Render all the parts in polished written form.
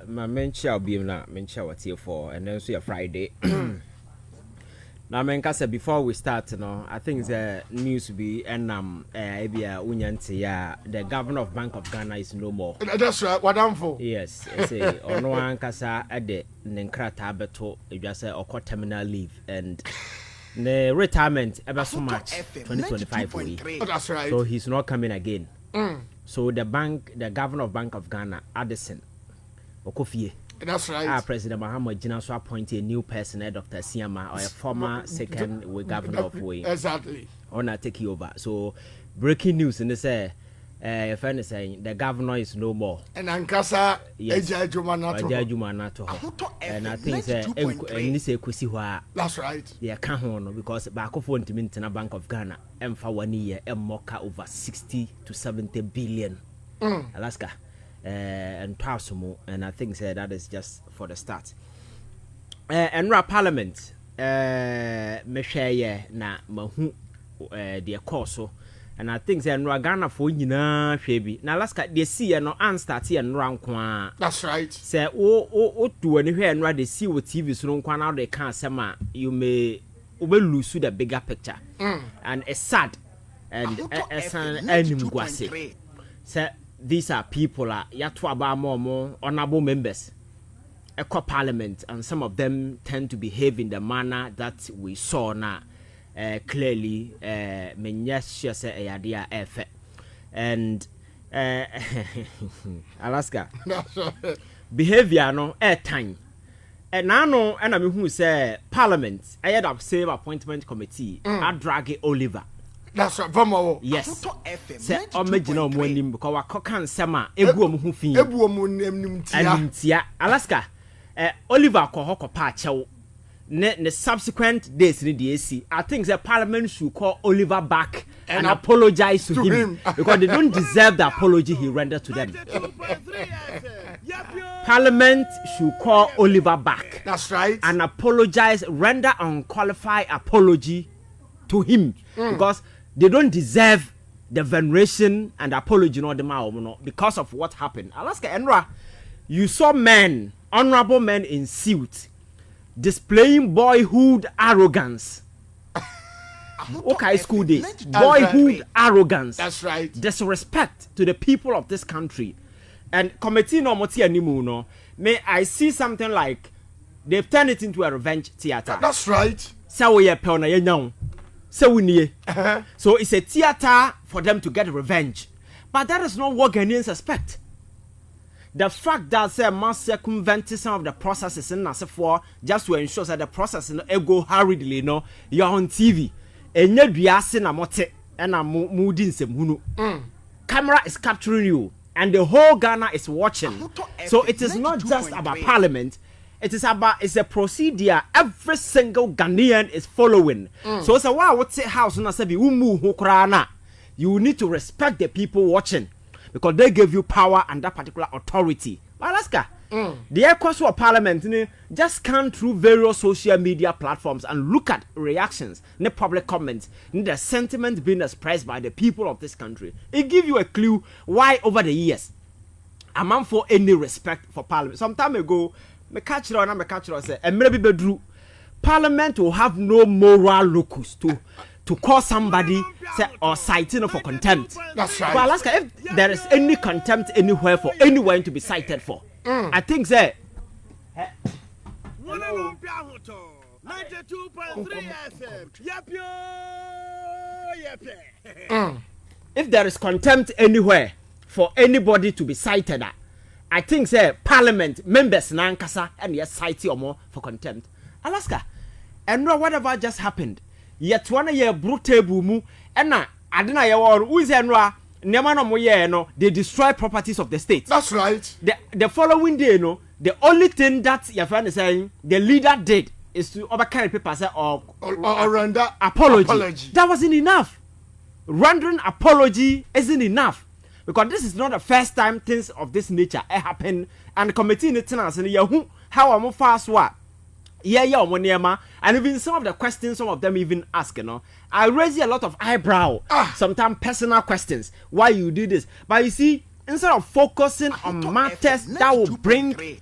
My mention be na mention what here for, and then so Friday. Now, Menkasa, before we start, I think the news be and the governor of Bank of Ghana is no more. That's right. What I'm for? Yes, say ono ankasa at the Nenkrata beto. You just say or terminal leave and the retirement ever so much 2025. That's right. So he's not coming again. So the governor of Bank of Ghana, Addison, Okofie. That's right. President Mahama Jinaso appointed a new person, Dr. Siama, or a former second governor of BoG. Exactly. On take you over. So breaking news in this if anything, the governor is no more. And Ankasa and I think that's right. They can't because back of 1 minute in a Bank of Ghana and for 1 year and mocha over 60 to 70 billion. Alaska. And Tasumo, and I think that is just for the start. And Parliament, me share na mahu the course, and I think that Ghana for yina shebi. Na Alaska they see no start here and round kwa. That's right. Say do anywhere and they see what TV so no now they can't say you may lose the bigger picture. And it's sad and it's an enemy. Say these are people more honorable members eco parliament, and some of them tend to behave in the manner that we saw now clearly and Alaska behavior no time and now and I mean who say parliament I had a save appointment committee I drag Oliver. That's right. Yes. Say original morning because I can't sema egu omu hu fin. Ebu omu nemnimtia. Alaska. Oliver ko hoko pa chew. Ne subsequent days in the AC. I think the parliament should call Oliver back and apologize to him because they don't deserve the apology he rendered to them. Parliament should call Oliver back. That's right. And apologize, render unqualified apology to him because they don't deserve the veneration and apology because of what happened. Alaska Enra, you saw men, honorable men in suit, displaying boyhood arrogance. Okay, school days. Boyhood arrogance. That's right. Disrespect to the people of this country. And committee no moti animu may I see something like they've turned it into a revenge theater. That's right. So we are pona yenyong. So it's a theater for them to get revenge. But that is not what Ghanaians expect. The fact that they must circumvent some of the processes in for just to ensure that the process go hurriedly, you're on TV. And camera is capturing you. And the whole Ghana is watching. So it is not just about parliament. It's a procedure every single Ghanaian is following. So it's a wow, what's it house na say you need to respect the people watching because they give you power and that particular authority. Alaska, the echoes of parliament just scan through various social media platforms and look at reactions, the public comments, the sentiment being expressed by the people of this country. It gives you a clue why over the years I'm not for any respect for parliament. Some time ago, me catch it say, and maybe bedru parliament will have no moral locus to call somebody say or citing for contempt. That's right. But Alaska, if there is any contempt anywhere for anyone to be cited for, I think say. If there is contempt anywhere for anybody to be cited at, I think say parliament members nankasa and yes cite or more for contempt. Alaska, and no whatever just happened. Yet 1 year brutal mu and na adina ye war who is enra nema no mo ye no they destroy properties of the state. That's right. The following day the only thing that your friend is saying the leader did is to overcarry paper say or render apology. That wasn't enough. Rendering apology isn't enough. Because this is not the first time things of this nature happen, and the committee in the how am fast what and even some of the questions some of them even ask I raise a lot of eyebrow sometimes personal questions why you do this, but you see instead of focusing on matters that will bring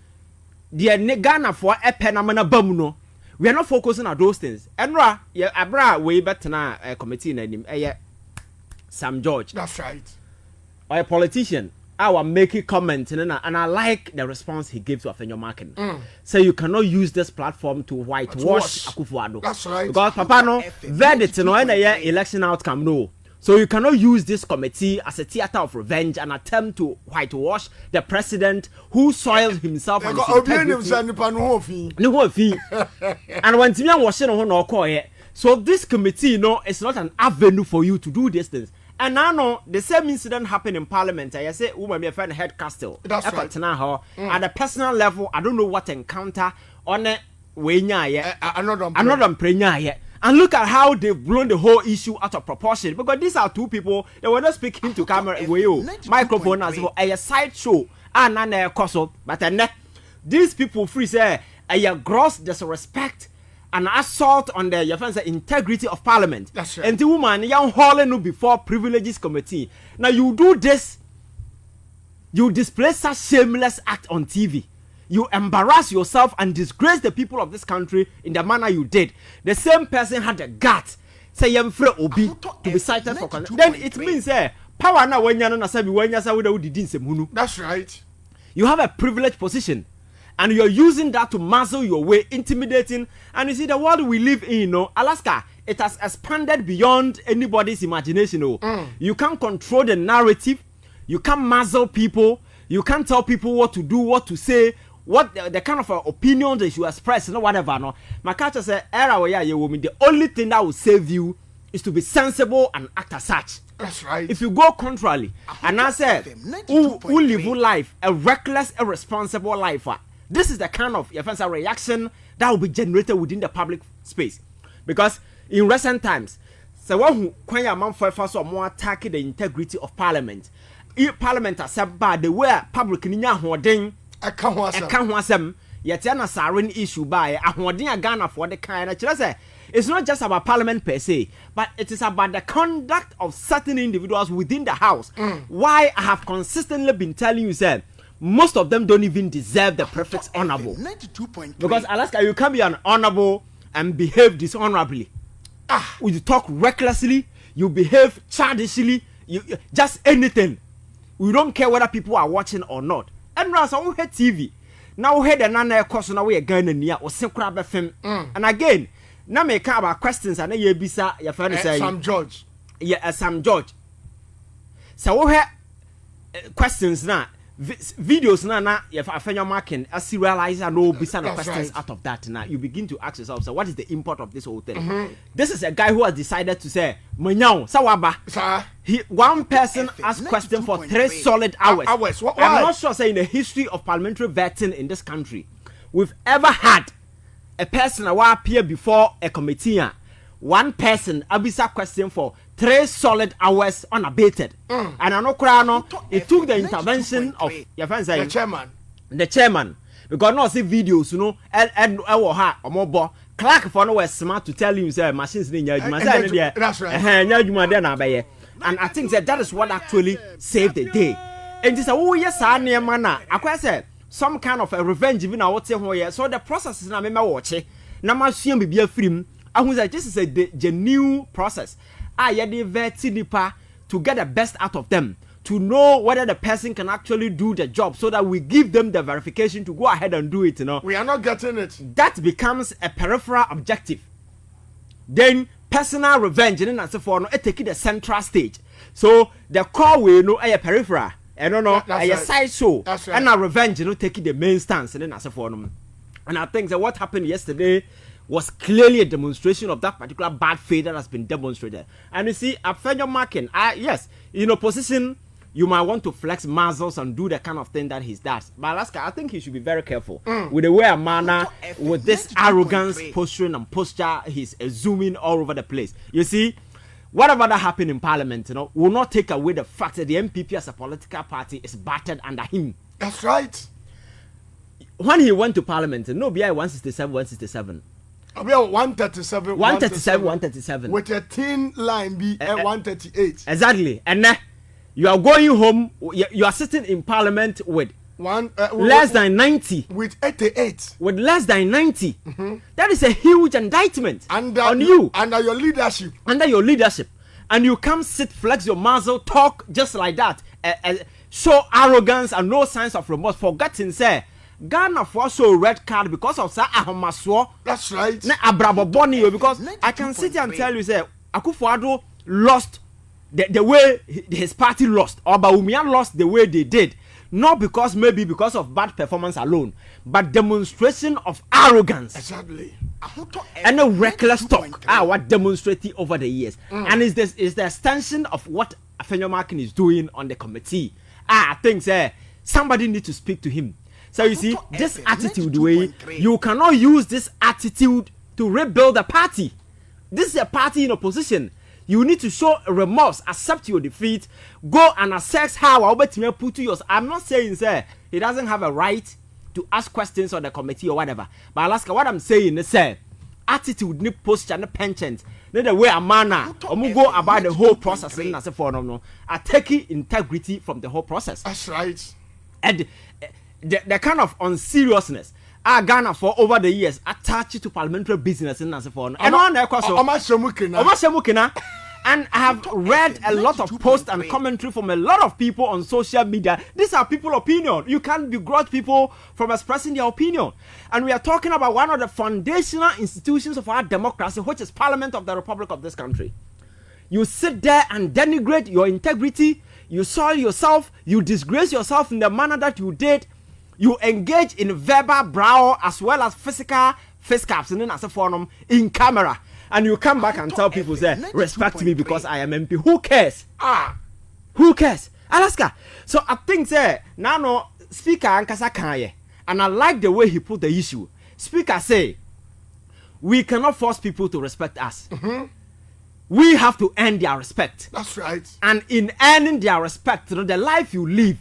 the Ghana for a penamana bamuno, we are not focusing on those things. And abra way better na committee name Sam George. That's right. Or a politician. I will make a comment and I like the response he gives to Afenyo Markin. So you cannot use this platform to whitewash Akufo-Addo. That's right. Because Papa no verdict no any election outcome no. So you cannot use this committee as a theater of revenge and attempt to whitewash the president who soiled himself and his integrity. And when Timian was no, so this committee is not an avenue for you to do these things. And now the same incident happened in Parliament. I say, woman, my friend head castle. That's right. At a personal level, I don't know what encounter on a way. Another prenya. And look at how they've blown the whole issue out of proportion. Because these are two people, they were not speaking to camera, microphone as well, a sideshow. And a coso, but these people free say a gross disrespect. An assault on the integrity of Parliament. That's right. And the woman, young hauling before privileges committee. Now you do this, you display such shameless act on TV. You embarrass yourself and disgrace the people of this country in the manner you did. The same person had the guts, say Obi to be cited for contempt. Then it means power now when you're not. That's right. You have a privileged position. And you're using that to muzzle your way, intimidating. And you see, the world we live in, Alaska, it has expanded beyond anybody's imagination. You can't control the narrative. You can't muzzle people. You can't tell people what to do, what to say, what the kind of opinion they should express, whatever. No, my culture says, the only thing that will save you is to be sensible and act as such. That's right. If you go contrarily, and I said, who live life, a reckless, irresponsible life, this is the kind of reaction that will be generated within the public space. Because in recent times, so when you man for more attacking the integrity of Parliament, if Parliament has said bad, the way public ninya hoarding, I can't want some. Yet an assarin issue by a hoarding a Ghana for the kind of it's not just about Parliament per se, but it is about the conduct of certain individuals within the House. Why I have consistently been telling you, sir, most of them don't even deserve the prefix honorable. Because Alaska, you can be an honorable and behave dishonorably. You talk recklessly, you behave childishly, you just anything. We don't care whether people are watching or not. And now so we had TV. Now we had another course now we are going near or synchro film. And again, now me come about questions and you bisa your friend say Sam George. Yeah, Sam George. So we had questions now. Videos na if Afenyo Markin as realize and no beside the questions out of that now you begin to ask yourself, so what is the import of this whole thing? This is a guy who has decided to say Manyao Sawaba. One person asked question for 3 solid hours. Why? I'm not sure say in the history of parliamentary vetting in this country we've ever had a person who appear before a committee. One person abisa question for 3 solid hours unabated. And I know it took the intervention of your friend saying the chairman. Because no see videos, and Clark for no was smart to tell you say machines in your that's right. And I think that is what actually saved the day. And this yes, I near mana. I said some kind of a revenge even I would say so the process is not me watch it. Now my be a film. I was like, this is a new process. I had the to get the best out of them, to know whether the person can actually do the job, so that we give them the verification to go ahead and do it. We are not getting it. That becomes a peripheral objective. Then personal revenge, and so for it take the central stage. So the core will know a peripheral, and a side show, and a revenge, take the main stance, and then so for them. And I think that what happened yesterday was clearly a demonstration of that particular bad faith that has been demonstrated. And you see, Afenyo Markin, yes, in opposition, you might want to flex muscles and do the kind of thing that he does. But Alaska, I think he should be very careful with the way and manner, with this arrogance, posturing and posture he's assuming all over the place. You see, whatever that happened in Parliament, will not take away the fact that the MPP as a political party is battered under him. That's right. When he went to Parliament, no BI 167. 137. With a thin line be at 138. Exactly. And You are going home. You are sitting in Parliament with less than 90. With 88. With less than 90. That is a huge indictment on you. Under your leadership. Under your leadership. And you come sit, flex your muzzle, talk just like that. Show arrogance and no signs of remorse. Forgetting, say, Ghana for so red card because of Sir Ahomaswo. That's right. Na Abraboboni, because I can sit here and tell you, say, Akufo-Addo lost the way his party lost, or Bawumia lost the way they did. Not because maybe because of bad performance alone, but demonstration of arrogance. Exactly. And a reckless talk. What demonstrated over the years. And is the extension of what Afenyomakin is doing on the committee. I think somebody needs to speak to him. So you see, this attitude way, you cannot use this attitude to rebuild the party. This is a party in opposition. You need to show remorse, accept your defeat, go and assess how I'll bet you put to yours. I'm not saying, sir, he doesn't have a right to ask questions on the committee or whatever. But Alaska, what I'm saying is, sir, attitude, need posture, and penchant, need the way a manner, or go about the whole process. And as a phenomenon, are taking integrity from the whole process. That's right. And the kind of unseriousness Ghana for over the years attached to parliamentary business in Nasifon. And on there, and I have read a lot of posts and commentary from a lot of people on social media. These are people's opinion. You can't begrudge people from expressing their opinion. And we are talking about one of the foundational institutions of our democracy, which is Parliament of the Republic of this country. You sit there and denigrate your integrity. You soil yourself. You disgrace yourself in the manner that you did. You engage in verbal brawl as well as physical face caps and then as a forum in camera. And you come back and tell people, say, respect me because I am MP. Who cares? Who cares? Alaska. So I think, say, now Speaker Ankasa Kanye, and I like the way he put the issue. Speaker say, we cannot force people to respect us. We have to earn their respect. That's right. And in earning their respect, the life you live,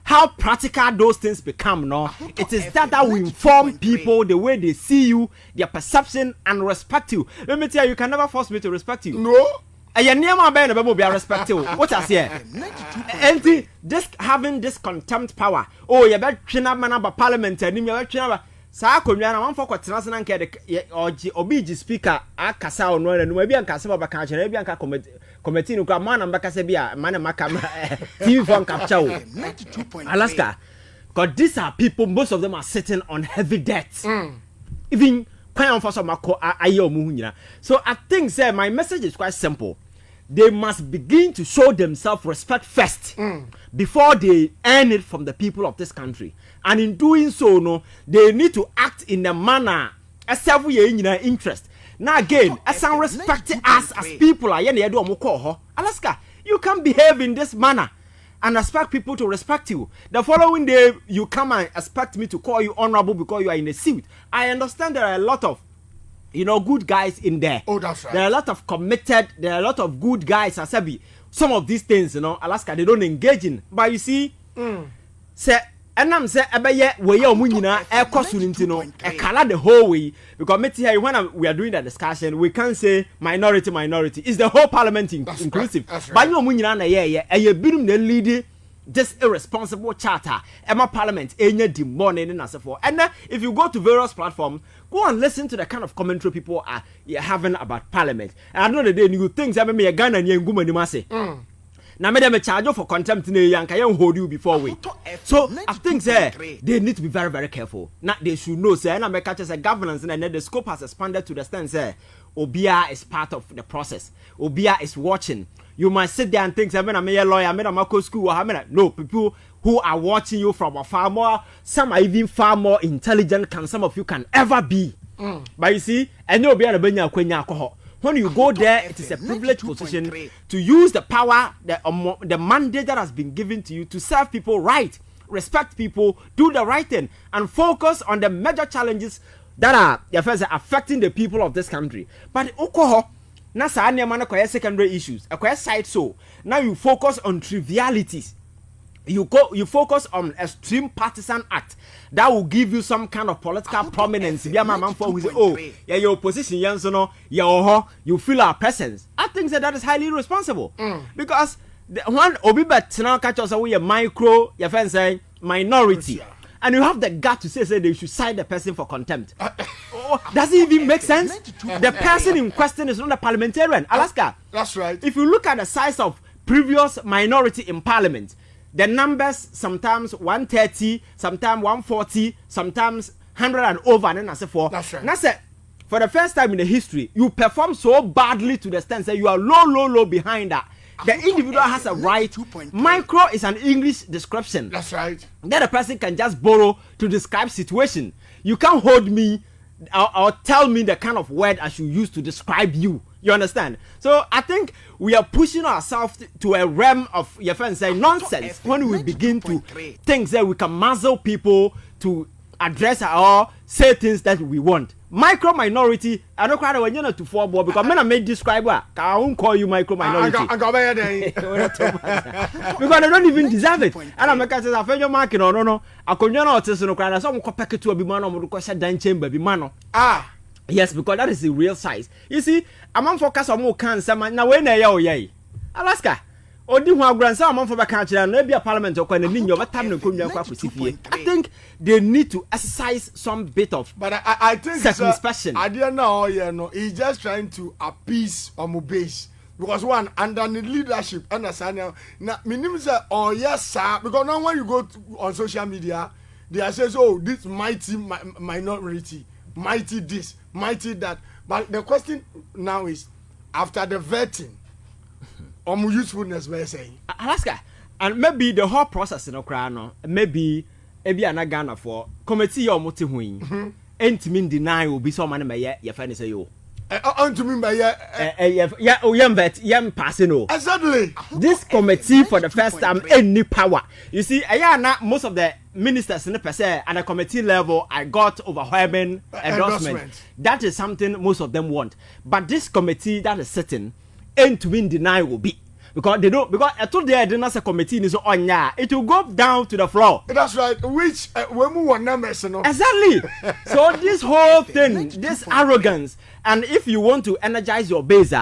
how practical those things become, no? It is that will inform people the way they see you, their perception, and respect you. Let me tell you, you can never force me to respect you. No. And you never be respect you. What I say? And just having this contempt power. Oh, you better train up man about parliament and you better train up. Sa konwa one for kwatena na nke de obi speaker akasa ono na no bi anka se ba ka chere bi anka committee no kwa man na mbaka bia man maka TV phone capture Alaska, because these are people, most of them are sitting on heavy debts. Even so I think, sir, my message is quite simple. They must begin to show themselves respect first before they earn it from the people of this country. And in doing so, no, they need to act in a manner as several interest. Now again, as some respect us as people, Alaska, you can behave in this manner and expect people to respect you. The following day, you come and expect me to call you honorable because you are in a suit. I understand there are a lot of good guys in there. Oh, that's right. There are a lot of committed, there are a lot of good guys, Asabi. Some of these things, Alaska, they don't engage in. But you see, say, and I'm saying, we are munina, air cosunintino, a color the whole way. Because when we are doing that discussion, we can't say minority. It's the whole parliament inclusive. Right. But you munina, and you build the lead. This irresponsible charter, Emma Parliament, any demon and so forth. And if you go to various platforms, go and listen to the kind of commentary people are having about Parliament. And I know that they new things. I mean, a gun and young woman, you must say. Now, madam, a charge for contempt in a young can hold you before we. So I think they need to be very, very careful. Now they should know, say, and I make a governance, and then the scope has expanded to the stand, say, Obia is part of the process. Obia is watching. You must sit there and think, I'm a lawyer, I'm a medical school, no, people who are watching you from afar more, some are even far more intelligent than some of you can ever be. But you see, and you'll be able to when you go there, it is a privileged position to use the power, the mandate that has been given to you to serve people right, respect people, do the right thing, and focus on the major challenges that are affecting the people of this country. But na sa anema na kwaya secondary issues akwaya side so now you focus on trivialities, you focus on extreme partisan act that will give you some kind of political prominence. Be a man for who say, oh yeah, your opposition you feel our presence. I think that is highly irresponsible because one obi bet now catch us away a micro, your friend saying minority. And you have the gut to say they should cite the person for contempt. Does it even make sense? The person in question is not a parliamentarian. Alaska. That's right. If you look at the size of previous minority in parliament, the numbers sometimes 130, sometimes 140, sometimes 100 and over, and then I say for. That's right. And I said, for the first time in the history, you perform so badly to the extent that you are low behind that. The individual has a right. Micro is an English description. That's right. That a person can just borrow to describe situation. You can't hold me or tell me the kind of word I should use to describe you. You understand? So I think we are pushing ourselves to a realm of your friends say nonsense when we begin to think that we can muzzle people to address or say things that we want. Micro minority, I don't cry when you're not to four boy because men are made describe I won't call you micro minority. Because they don't even deserve it. And I'm a cat I your market or no. I could not tell no cry. Some packet to a bimano or question dan chamber bimano. Yes, because that is the real size. You see, I'm on focus on more cancer now when they are yay. Alaska. Odi ho agransa amon for beka kire na bia parliament okwa na ninyo betam na konwa kwa kusifie. I think they need to exercise some bit of but I think circumspection. I don't know he's just trying to appease on base because one under the leadership understand now minimum say oh yes sir because now when you go on social media they are saying oh this mighty minority mighty this mighty that but the question now is after the vetting usefulness we're saying Alaska and maybe the whole process in Ukraine maybe an Ghana for committee or multi wing ain't mean deny will be so many may your friend say you unto me by young passing exactly this committee for the first time any power you see most of the ministers in the per se at the committee level I got overwhelming endorsement. That is something most of them want but this committee that is sitting ain't to win deny will be because they don't because I told the dinner committee is on it will go down to the floor. That's right. Which we want numbers, no? Exactly. So this whole thing, this arrogance, and if you want to energize your base,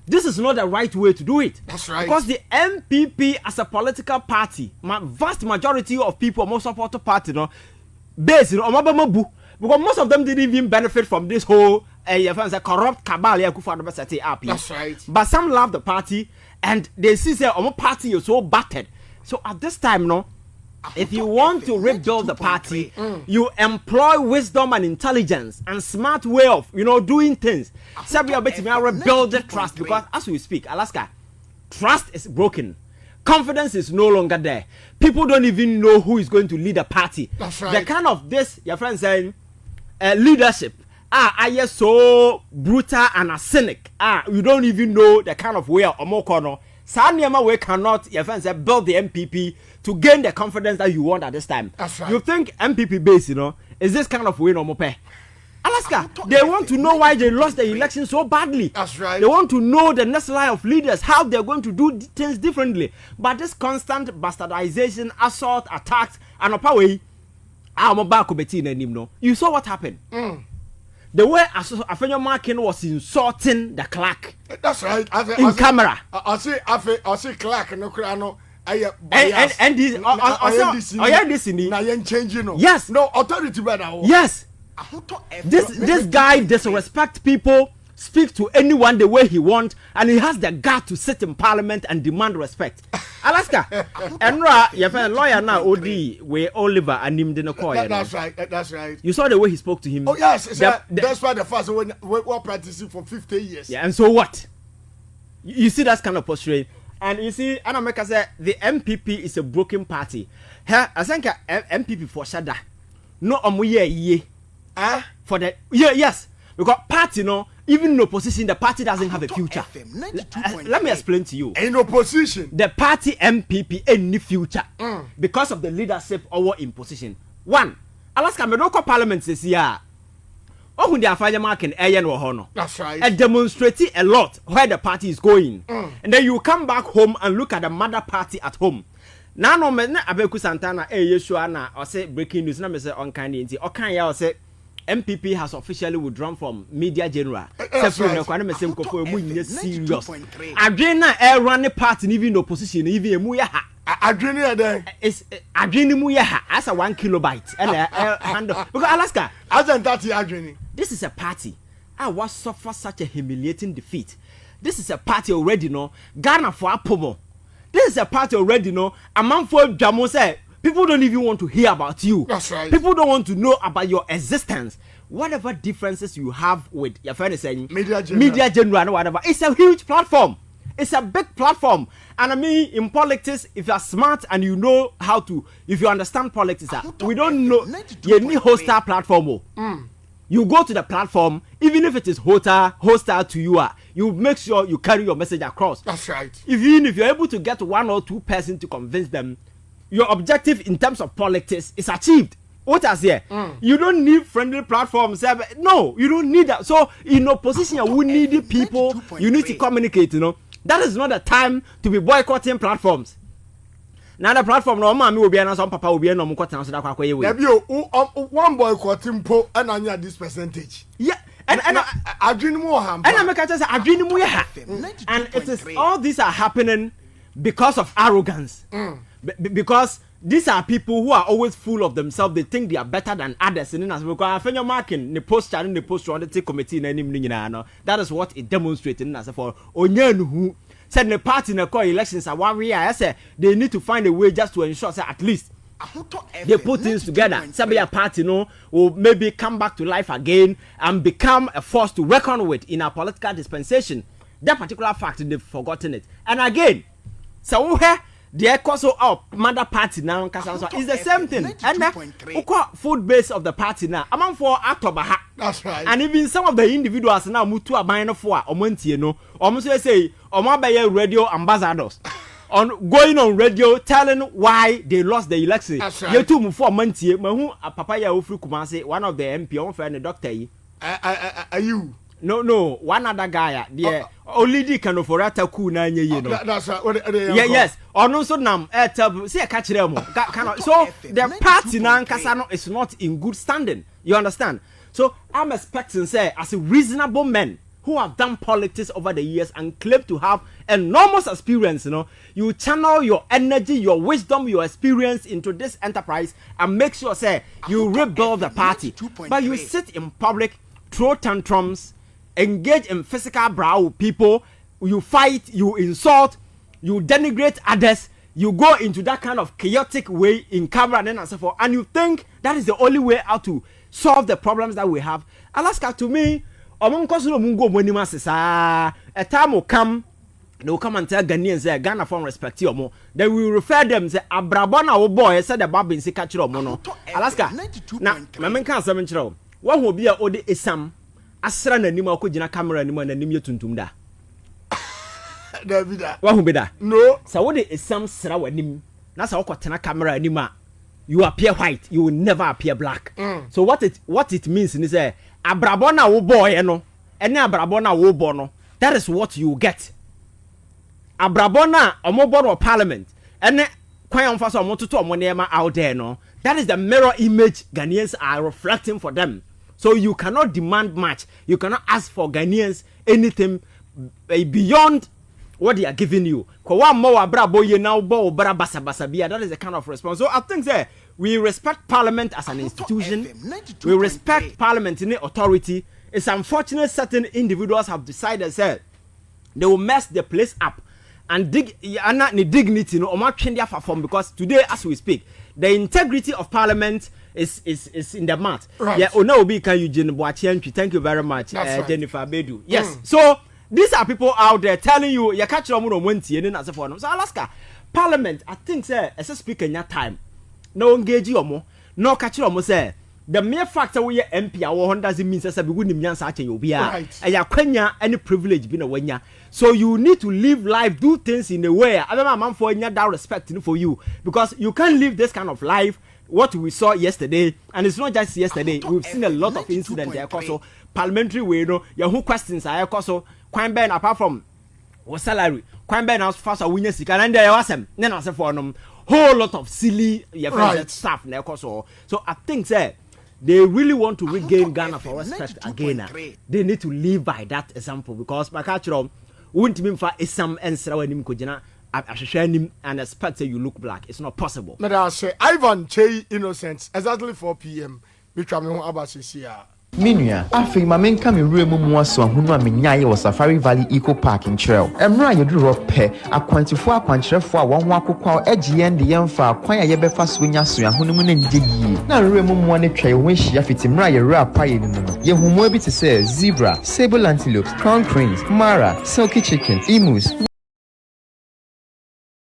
this is not the right way to do it. That's right. Because the MPP as a political party, vast majority of people most support the party, no, base, because most of them didn't even benefit from this whole corrupt cabal. That's right. But some love the party and they see say party is so battered. So at this time, no, if you want to rebuild the party, you employ wisdom and intelligence and smart way of doing things. So we are better to rebuild the trust because as we speak, Alaska, trust is broken. Confidence is no longer there. People don't even know who is going to lead the party. That's right. The kind of this, your friend saying, leadership. I am so brutal and a cynic. You don't even know the kind of way Omokono. Sanyama we cannot, your friend said, build the MPP to gain the confidence that you want at this time. That's right. You think MPP base, is this kind of way no more pay? Alaska, they want to know why they lost the election so badly. That's right. They want to know the next line of leaders, how they're going to do things differently. But this constant bastardization, assault, attacks, and opaway, you saw what happened. The way Afenyo Markin was insulting the clerk. That's right. In camera. I say clerk no crano. And this changing. Yes. No authority better. Yes. This guy disrespect people, speak to anyone the way he want, and he has the gut to sit in parliament and demand respect. Alaska, Enra, your friend lawyer now, OD, we Oliver and him didn't call. That's right. That's right. You saw the way he spoke to him. Oh yes, that's why the first when we're practicing for 50 years. Yeah, and so what? You see that kind of posture, and you see, Anameka said the MPP is a broken party. I think MPP for Shada, no ye. For the yes, because party even in opposition the party doesn't have a future. Let me explain to you. In opposition, the party MPP any future because of the leadership over in position. One, Alaska Medoko Parliament says yeah. Oh, when they are finding marking that's right. And demonstrating a lot where the party is going, and then you come back home and look at the mother party at home. Now no man Abeku Santana Yeshua na or say breaking news na me say on kind or can ya say MPP has officially withdrawn from media general. That's right. Serious. Adrena air running party even opposition even muyaha. Adrena there. It's Adrena muyaha as a 1 kilobyte and handle. Because Alaska, as an that Adrena. This is a party. I was suffer such a humiliating defeat. This is a party already no Ghana for Apomo. This is a party already no a man for Jamo say people don't even want to hear about you. That's right. People don't want to know about your existence. Whatever differences you have with your friend is saying media general or whatever, it's a huge platform. It's a big platform. And I mean in politics, if you are smart and you know how to, if you understand politics, we don't know you need hostile platform. You go to the platform, even if it is hostile to you, you make sure you carry your message across. That's right. Even if you're able to get 1 or 2 persons to convince them, your objective in terms of politics is achieved. What I say, you don't need friendly platforms. No, you don't need that. So in opposition, we need people. You need to communicate. You know, that is not the time to be boycotting platforms. Now the platform no man will be an some papa will be no mo kwatan so da kwa ye we. One boycotting po and anya this percentage. Yeah. And adwene mu ham. And I make say adwene mu ha. And it is all these are happening because of arrogance. Because these are people who are always full of themselves. They think they are better than others. And as because I marking the post and the post on the committee and that is what it demonstrated as for onyen who said the party in the core elections are one way. I said they need to find a way just to ensure that at least they put things together. Say a party will maybe come back to life again and become a force to reckon with in our political dispensation. That particular fact they've forgotten it. And again, so the echo of mother party now is the same thing. And the food base of the party now among for October. That's right. And even some of the individuals now mutu are buying for almost say radio ambassadors on going on radio telling why they lost the election. That's right. You two for months mahu papa ya ofri Kumasi, one of the MP on friend doctor are you? No, one other guy the only the kind of orata ku na nye you know. That's right. Yes. Or no so nam say catch them. So the party now Kasano is not in good standing. You understand? So I'm expecting say as a reasonable men who have done politics over the years and claim to have enormous experience, you channel your energy, your wisdom, your experience into this enterprise and make sure say you rebuild the party. But you sit in public, throw tantrums, engage in physical brawl with people, you fight, you insult, you denigrate others, you go into that kind of chaotic way in camera and so forth, and you think that is the only way out to solve the problems that we have. Alaska, to me, a time will come, they will come and tell Ghanaians that Ghana from respect you more. Then we refer them say Abrabona o boy said the Bob in Sikachiro mono. Alaska. Now, my man can't seven chiro. What will be a ode isam asra na nima ko jina camera nima na nim yetuntum da. Davida. What will be that? No. So what is some sra wanim? Na sa okotena camera nima. You appear white, you will never appear black. So what it means is Abrabona wo boy eno, ene Abrabona wo bono. That is what you get. Abrabona omobono Parliament, ene kwan on faso omototo omonema out there no. That is the mirror image Ghanaians are reflecting for them. So you cannot demand much. You cannot ask for Ghanaians anything beyond what they are giving you. That is the kind of response. So I think that we respect Parliament as an institution. We respect Parliament in the authority. It's unfortunate certain individuals have decided that they will mess the place up and dig dignity because today as we speak, the integrity of Parliament is in the mat. Right. Yeah, thank you very much, Jennifer Bedu. Yes. So these are people out there telling you, you catch them on Wednesday and as a forum. So Alaska, Parliament, I think, sir, as a speaker in your time, no engage you more, no catch you say. The mere fact that we are MP, our doesn't mean that we wouldn't be such a be any privilege being a wenya. So you need to live life, do things in a way. I remember man for that respect for you because you can't live this kind of life. What we saw yesterday, and it's not just yesterday, we've seen a lot of incidents there. Also, parliamentary way, who questions are also quite bad apart from what salary, quite bad as fast as winners, and there was them. Then I said for them, whole lot of silly stuff. So I think that they really want to regain Ghana for respect again, they need to live by that example because my culture won't mean for some answer when him kujina and expect that you look black. It's not possible. But I say Ivan Kyei Innocent exactly 4 p.m. which I'm about to see. Minua, afi ma menka me wura mu aso ahunu a menyaye wo Safari Valley Eco Park in Trail. Emra yeduru pe akwantifo akwankyerefo a won ho akokwa egiye nde yemfa akwan a yebefa so nya so ahunu mu na ngye yi. Na wura mu ne twa ye ho hia fitimra ye wura paye ni no. Ye humo bi te say zebra, sable antelopes, crown cranes, mara, silky chicken, emus.